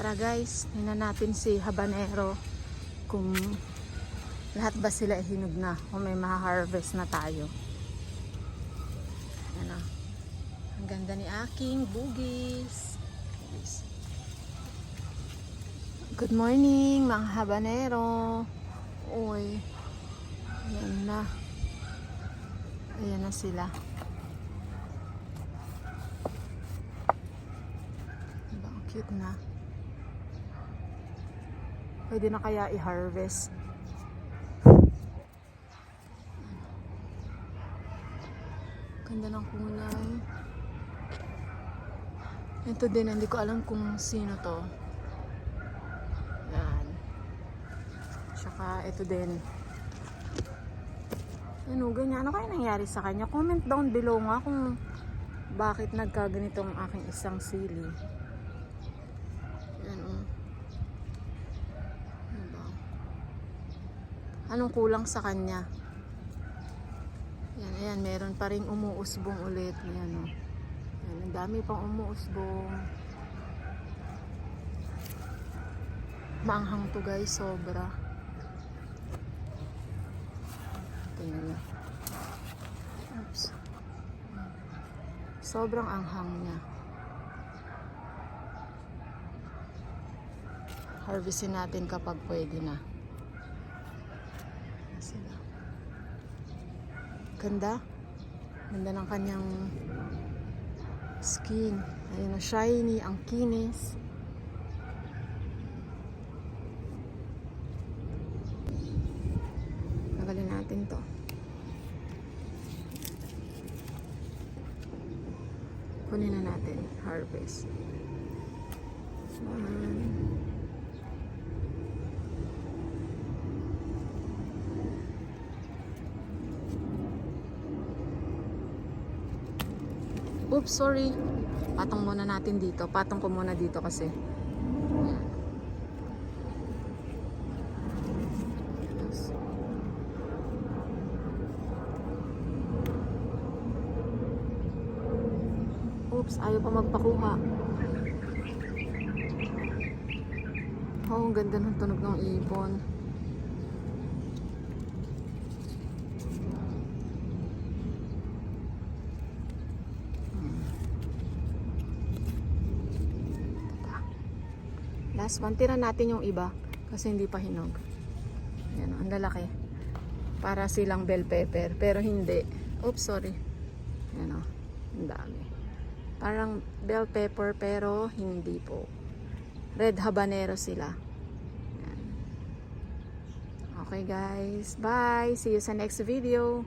Tara guys, tingnan natin si habanero kung lahat ba sila hinog na o may ma-harvest na tayo. Ano? Ang ganda ni aking bugis. Good morning mga habanero. Uy. Ayan na. Ayan na sila. Diba? Ang cute na. Pwede na kaya i-harvest. Ganda ng kulay. Ito din, hindi ko alam kung sino to. Yan. Tsaka ito din. Ano, ganyan. Ano kaya nangyari sa kanya? Comment down below nga kung bakit nagkaganito ang aking isang sili. Yan o. Diba? Anong kulang sa kanya? Yan, ayan. Meron pa rin umuusbong ulit. Yan o. Yan, ang dami pang umuusbong. Maanghang to guys, sobra. Tingnan niyo. Oops. Sobrang anghang niya. Harvestin natin kapag pwede na. Sila. Ganda. Ganda ng kanyang skin. Ayun na, shiny, ang kinis. Nagalin natin to. Kunin na natin. Harvest. Oops, sorry. Patong muna natin dito. Patong ko muna dito kasi. Ayan. Oops, ayaw pa magpakuha. Oh, ang ganda ng tunog ng ibon. Last one, tira natin yung iba kasi hindi pa hinog. Ayan, ang lalaki. Para silang bell pepper, pero hindi. Oops, sorry. Ayan o, ang dami. Parang bell pepper pero hindi po. Red habanero sila. Ayan. Okay guys, bye! See you sa next video.